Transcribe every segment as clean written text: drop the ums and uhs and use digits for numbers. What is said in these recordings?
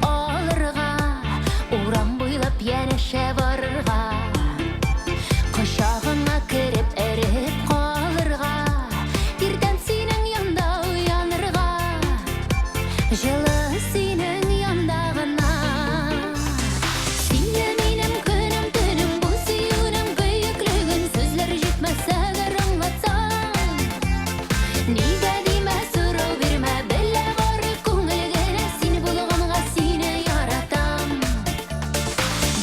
alırga, uğram boylap yeneşe varırga, koşağına kirip erip kalırga, birden senin yanda uyanırga, жылы senin yandağına. Senle benim günüm tünüm, bu suyunum köyüklüğün, sözler жетmese de anlatsam. Nega deme so'rov berma, bella bor ko'ngilgina, seni bulg'onga seni yaratam.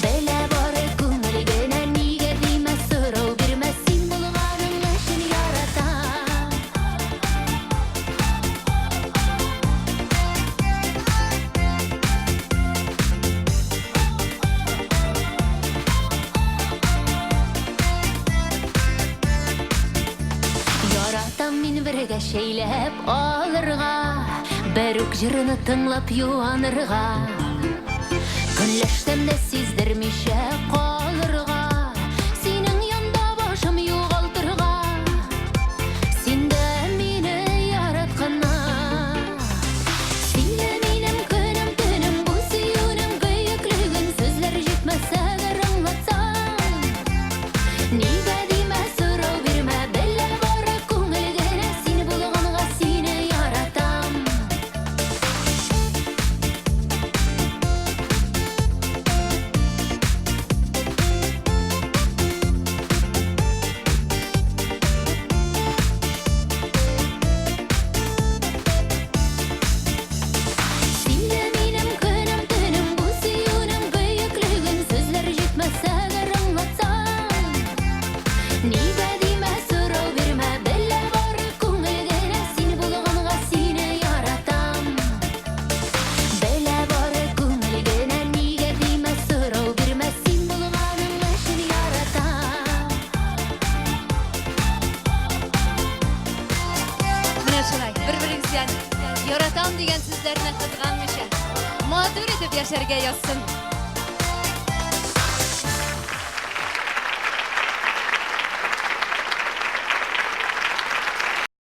Bella bor ko'ngilgina, nega deme so'rov berma, seni bulg'onga seni yaratam. Yaratam men birga sheylab olirga, beruk jirini tinglab yuanirga, kunlashtamda sezdirmisha qolirga, sening yonda boshim yo'g'altirga, senda meni yaratqana. Senle menim kunim tunim, bu suyunim kuyuklugim, so'zlar жетmasa da anlatsam. Nega dema so'rov berma, bella bor ko'ngilgina, seni bulg'onga seni yaratam. Senle menim kunim tunim, bu suyunim kuyuklugim, so'zlar жетmasa da anlatsam. Nega dema so'rov berma, bella bor ko'ngilgina, seni bulg'onga seni yaratam. Bella bor ko'ngilgina, nega dema so'rov berma, seni bulg'onga seni yaratam. Mine şulay, bir-biringizga yaratam degan so'zlarni qizg'anmisha, motor etib yasharga yozsin.